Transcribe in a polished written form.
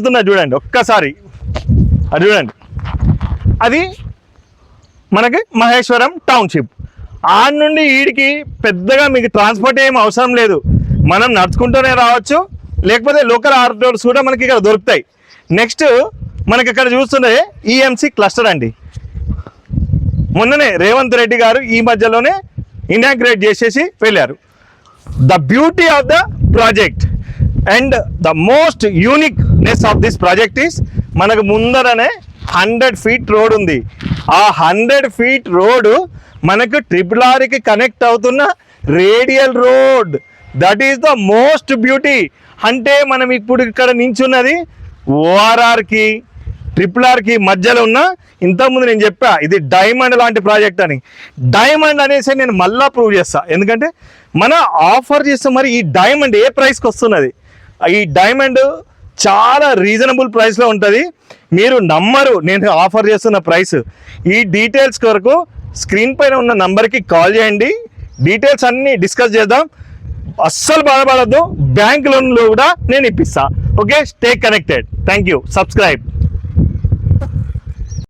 చూడండి ఒక్కసారి అది చూడండి, అది మనకి మహేశ్వరం టౌన్షిప్. ఆడ నుండి ఈడికి పెద్దగా మీకు ట్రాన్స్పోర్ట్ ఏం అవసరం లేదు, మనం నడుచుకుంటూనే రావచ్చు, లేకపోతే లోకల్ ఆటోస్ కూడా మనకి ఇక్కడ దొరుకుతాయి. నెక్స్ట్ మనకి ఇక్కడ చూస్తుంటే ఈఎంసీ క్లస్టర్ అండి. మొన్ననే రేవంత్ రెడ్డి గారు ఈ మధ్యలోనే ఇనాగ్రేట్ చేసేసి వెళ్ళారు. The beauty of the project and the most uniqueness of this project is మనకు ముందరనే 100 feet రోడ్ ఉంది. ఆ 100 feet రోడ్ మనకు RRRకి కనెక్ట్ అవుతున్న radial road. That is the most beauty. అంటే మనం ఇప్పుడు ఇక్కడ నించున్నది ORRకి RRRకి మధ్యలో ఉన్న, ఇంతకుముందు నేను చెప్పా ఇది డైమండ్ లాంటి ప్రాజెక్ట్ అని. డైమండ్ అనేసి నేను మళ్ళీ ప్రూవ్ చేస్తా, ఎందుకంటే మన ఆఫర్ చేస్తే మరి ఈ డైమండ్ ఏ ప్రైస్కి వస్తున్నది. ఈ డైమండ్ చాలా రీజనబుల్ ప్రైస్లో ఉంటుంది. మీరు నమ్మరు నేను ఆఫర్ చేస్తున్న ప్రైస్. ఈ డీటెయిల్స్ కొరకు స్క్రీన్ పైన ఉన్న నంబర్కి కాల్ చేయండి, డీటెయిల్స్ అన్నీ డిస్కస్ చేద్దాం. అస్సలు బాధపడద్దు, బ్యాంక్ లోన్లో కూడా నేను ఇప్పిస్తా. Okay, stay connected. Thank you. Subscribe.